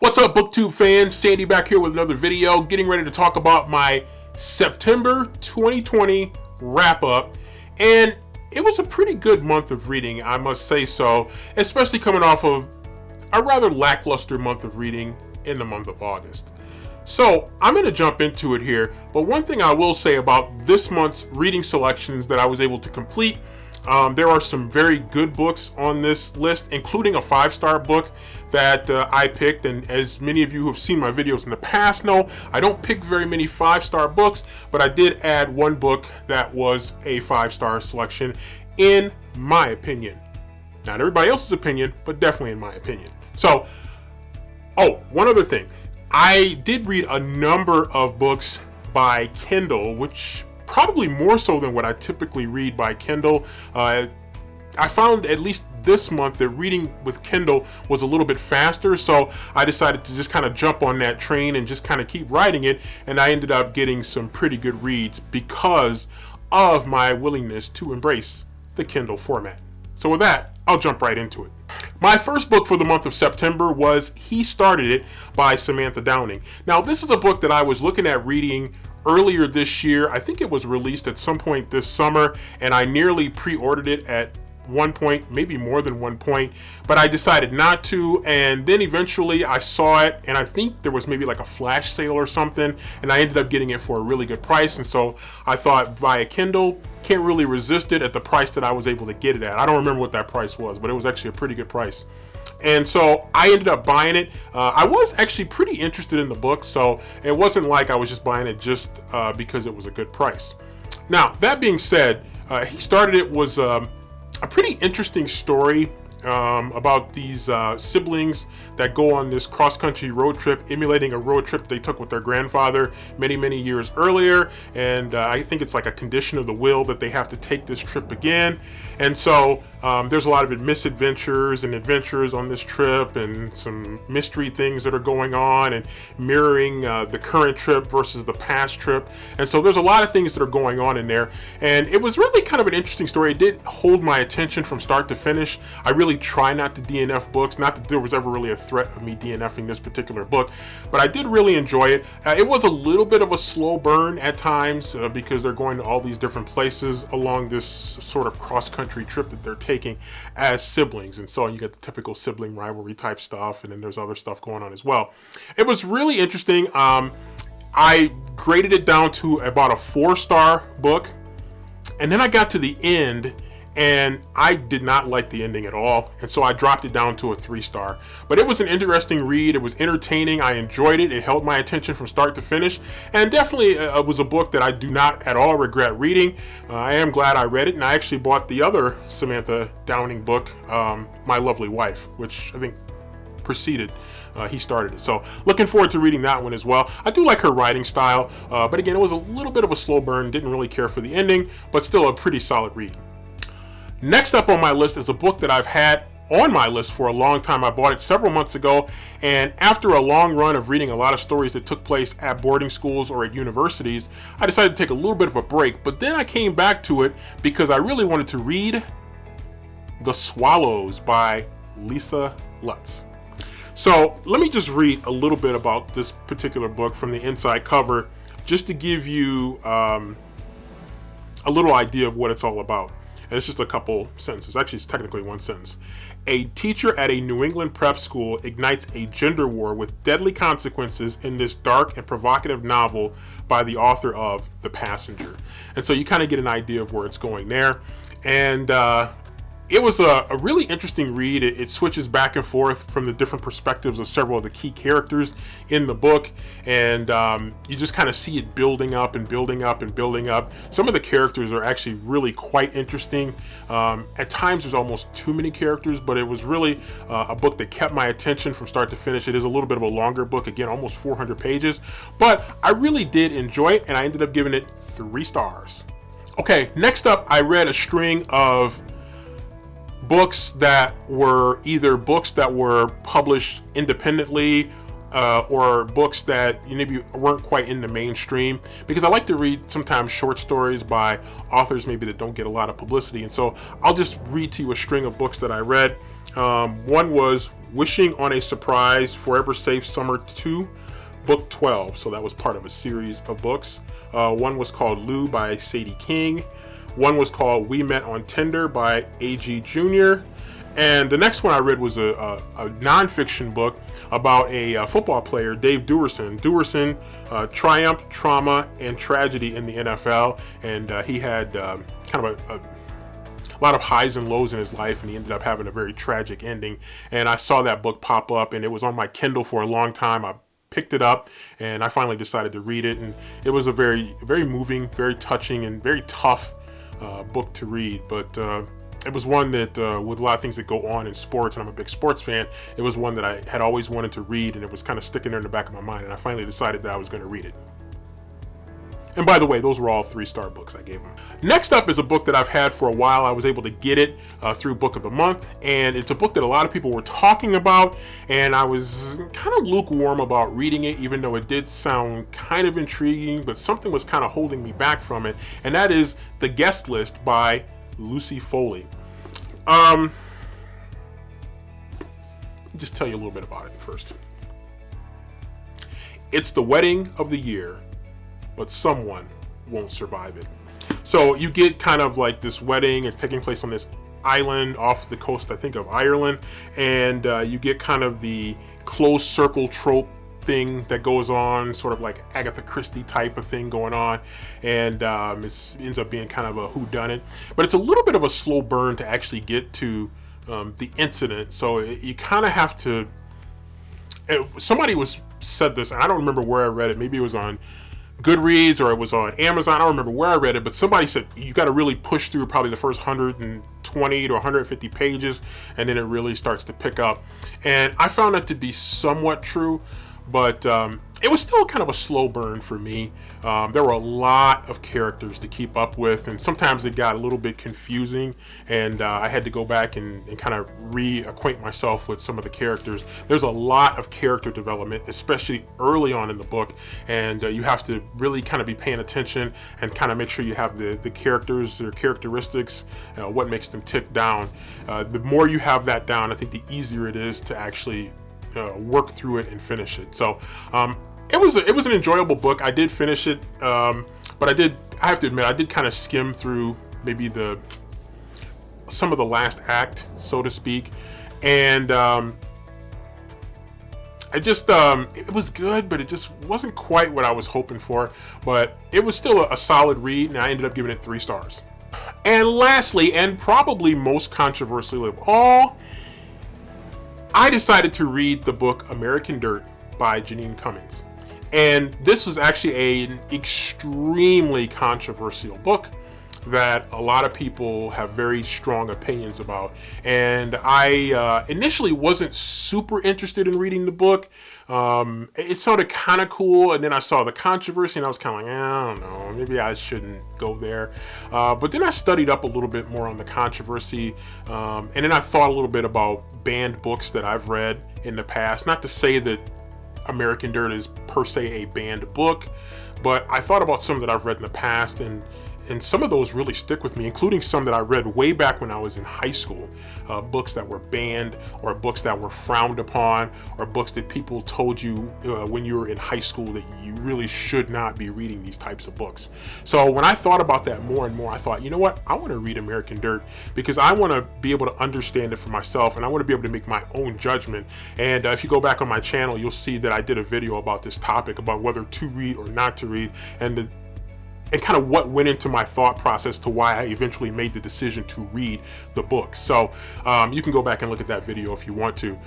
What's up, BookTube fans? Sandy back here with another video, getting ready to talk about my September 2020 wrap-up. And it was a pretty good month of reading, I must say so, especially coming off of a rather lackluster month of reading in the month of August. So I'm going to jump into it here, but one thing I will say about this month's reading selections that I was able to complete, there are some very good books on this list, including a 5-star book that I picked. And as many of you who have seen my videos in the past know, I don't pick very many 5-star books, but I did add one book that was a 5-star selection, in my opinion. Not everybody else's opinion, but definitely in my opinion. So, one other thing. I did read a number of books by Kindle, which probably more so than what I typically read by Kindle. I found at least this month that reading with Kindle was a little bit faster, so I decided to just kind of jump on that train and just kind of keep riding it, and I ended up getting some pretty good reads because of my willingness to embrace the Kindle format. So with that, I'll jump right into it. My first book for the month of September was He Started It by Samantha Downing. Now, this is a book that I was looking at reading earlier this year. I think it was released at some point this summer, and I nearly pre-ordered it at one point, maybe more than one point, but I decided not to. And then eventually I saw it, and I think there was maybe like a flash sale or something, and I ended up getting it for a really good price. And so I thought, via Kindle, can't really resist it at the price that I was able to get it at. I don't remember what that price was, but it was actually a pretty good price. And so I ended up buying it. I was actually pretty interested in the book, so it wasn't like I was just buying it just because it was a good price. Now, that being said, He Started It was a pretty interesting story about these siblings that go on this cross-country road trip, emulating a road trip they took with their grandfather many years earlier. And I think it's like a condition of the will that they have to take this trip again. And so there's a lot of misadventures and adventures on this trip, and some mystery things that are going on, and mirroring the current trip versus the past trip. And so there's a lot of things that are going on in there. And it was really kind of an interesting story. It did hold my attention from start to finish. I really try not to DNF books. Not that there was ever really a threat of me DNFing this particular book, but I did really enjoy it. It was a little bit of a slow burn at times because they're going to all these different places along this sort of cross-country trip that they're taking as siblings. And so you get the typical sibling rivalry type stuff, and then there's other stuff going on as well. It was really interesting. I graded it down to about a 4-star book, and then I got to the end, and I did not like the ending at all, and so I dropped it down to a 3-star. But it was an interesting read. It was entertaining. I enjoyed it. It held my attention from start to finish, and definitely it was a book that I do not at all regret reading. I am glad I read it, and I actually bought the other Samantha Downing book, My Lovely Wife, which I think preceded He Started It. So looking forward to reading that one as well. I do like her writing style, but again, it was a little bit of a slow burn. Didn't really care for the ending, but still a pretty solid read. Next up on my list is a book that I've had on my list for a long time. I bought it several months ago, and after a long run of reading a lot of stories that took place at boarding schools or at universities, I decided to take a little bit of a break. But then I came back to it because I really wanted to read The Swallows by Lisa Lutz. So let me just read a little bit about this particular book from the inside cover, just to give you a little idea of what it's all about. And it's just a couple sentences. Actually, it's technically one sentence. A teacher at a New England prep school ignites a gender war with deadly consequences in this dark and provocative novel by the author of The Passenger. And so you kind of get an idea of where it's going there. And it was a really interesting read. It switches back and forth from the different perspectives of several of the key characters in the book, and you just kind of see it building up and building up and building up. Some of the characters are actually really quite interesting. At times there's almost too many characters, but it was really a book that kept my attention from start to finish. It is a little bit of a longer book, again, almost 400 pages, but I really did enjoy it, and I ended up giving it 3 stars. Okay, next up, I read a string of books that were either books that were published independently or books that maybe weren't quite in the mainstream, because I like to read sometimes short stories by authors maybe that don't get a lot of publicity. And so I'll just read to you a string of books that I read. One was Wishing on a Surprise, Forever Safe Summer 2, Book 12. So that was part of a series of books. One was called Lou by Sadie King. One was called We Met on Tinder by A.G. Jr. And the next one I read was a nonfiction book about a football player, Dave Duerson. Duerson, triumph, trauma, and tragedy in the NFL. And he had kind of a lot of highs and lows in his life, and he ended up having a very tragic ending. And I saw that book pop up, and it was on my Kindle for a long time. I picked it up, and I finally decided to read it. And it was a very, very moving, very touching, and very tough book to read. But it was one that, with a lot of things that go on in sports, and I'm a big sports fan, it was one that I had always wanted to read, and it was kind of sticking there in the back of my mind. And I finally decided that I was going to read it. And by the way, those were all 3-star books I gave them. Next up is a book that I've had for a while. I was able to get it through Book of the Month, and it's a book that a lot of people were talking about, and I was kind of lukewarm about reading it, even though it did sound kind of intriguing, but something was kind of holding me back from it, and that is The Guest List by Lucy Foley. Just tell you a little bit about it first. It's the wedding of the year, but someone won't survive it. So you get kind of like this wedding. It's taking place on this island off the coast, I think, of Ireland. And you get kind of the closed circle trope thing that goes on, sort of like Agatha Christie type of thing going on. And it ends up being kind of a whodunit. But it's a little bit of a slow burn to actually get to the incident. So you kind of have to... Somebody said this, and I don't remember where I read it. Maybe it was on Goodreads or it was on Amazon. I don't remember where I read it, but somebody said you got to really push through probably the first 120 to 150 pages, and then it really starts to pick up. And I found that to be somewhat true, but it was still kind of a slow burn for me. There were a lot of characters to keep up with, and sometimes it got a little bit confusing, and I had to go back and kind of reacquaint myself with some of the characters. There's a lot of character development, especially early on in the book, and you have to really kind of be paying attention and kind of make sure you have the characters, their characteristics, what makes them tick down. The more you have that down, I think the easier it is to actually work through it and finish it. So it was an enjoyable book. I did finish it, but I have to admit, I did kind of skim through maybe some of the last act, so to speak, and it was good, but it just wasn't quite what I was hoping for. But it was still a solid read, and I ended up giving it 3 stars. And lastly, and probably most controversial of all, I decided to read the book American Dirt by Janine Cummins. And this was actually an extremely controversial book that a lot of people have very strong opinions about. And I initially wasn't super interested in reading the book. It sounded kind of cool, and then I saw the controversy, and I was kind of like, I don't know, maybe I shouldn't go there. But then I studied up a little bit more on the controversy, and then I thought a little bit about banned books that I've read in the past. Not to say that American Dirt is per se a banned book, but I thought about some that I've read in the past, and some of those really stick with me, including some that I read way back when I was in high school. Books that were banned, or books that were frowned upon, or books that people told you when you were in high school that you really should not be reading these types of books. So when I thought about that more and more, I thought, you know what? I want to read American Dirt because I want to be able to understand it for myself, and I want to be able to make my own judgment. And if you go back on my channel, you'll see that I did a video about this topic, about whether to read or not to read, and kind of what went into my thought process to why I eventually made the decision to read the book. So you can go back and look at that video if you want to.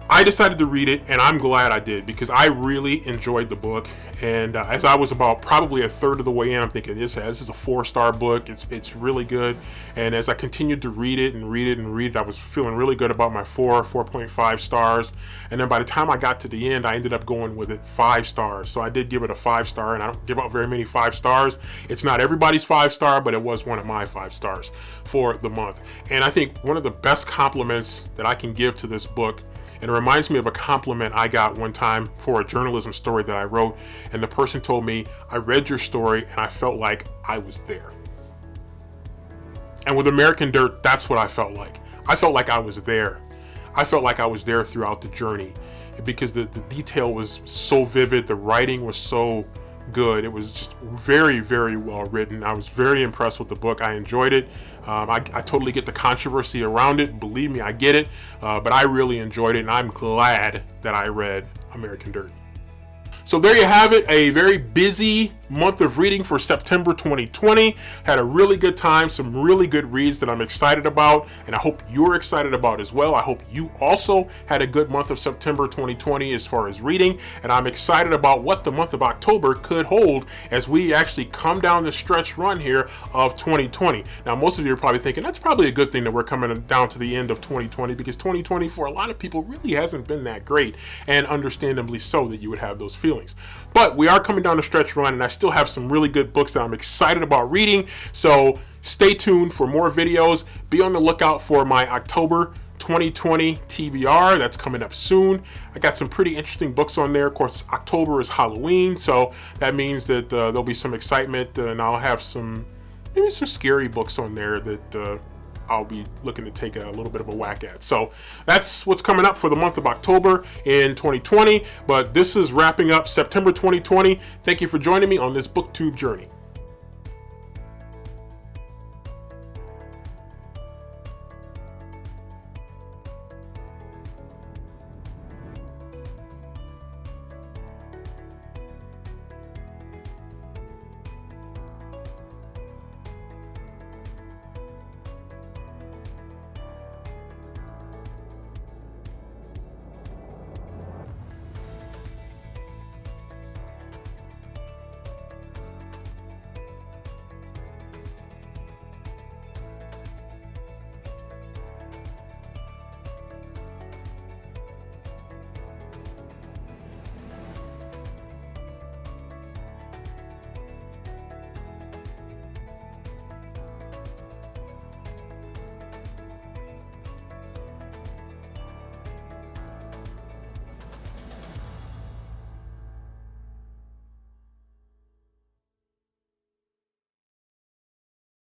I decided to read it, and I'm glad I did, because I really enjoyed the book. And as I was about probably a third of the way in, I'm thinking, this is a 4-star book. It's really good. And as I continued to read it, I was feeling really good about my 4.5 stars. And then by the time I got to the end, I ended up going with it 5 stars. So I did give it a 5-star, and I don't give out very many 5 stars. It's not everybody's 5-star, but it was one of my 5 stars for the month. And I think one of the best compliments that I can give to this book, and it reminds me of a compliment I got one time for a journalism story that I wrote, and the person told me, I read your story and I felt like I was there. And with American Dirt, that's what I felt like. I felt like I was there. I felt like I was there throughout the journey because the detail was so vivid, the writing was so good. It was just very, very well written. I was very impressed with the book. I enjoyed it. I totally get the controversy around it. Believe me, I get it. But I really enjoyed it, and I'm glad that I read American Dirt. So there you have it, a very busy month of reading for September 2020. Had a really good time, some really good reads that I'm excited about, and I hope you're excited about as well. I hope you also had a good month of September 2020 as far as reading, and I'm excited about what the month of October could hold as we actually come down the stretch run here of 2020. Now, most of you are probably thinking that's probably a good thing that we're coming down to the end of 2020, because 2020 for a lot of people really hasn't been that great, and understandably so that you would have those feelings. But we are coming down the stretch run, and I still have some really good books that I'm excited about reading. So stay tuned for more videos. Be on the lookout for my October 2020 TBR. That's coming up soon. I got some pretty interesting books on there. Of course, October is Halloween, so that means that there'll be some excitement, and I'll have maybe some scary books on there that I'll be looking to take a little bit of a whack at. So that's what's coming up for the month of October in 2020. But this is wrapping up September 2020. Thank you for joining me on this BookTube journey.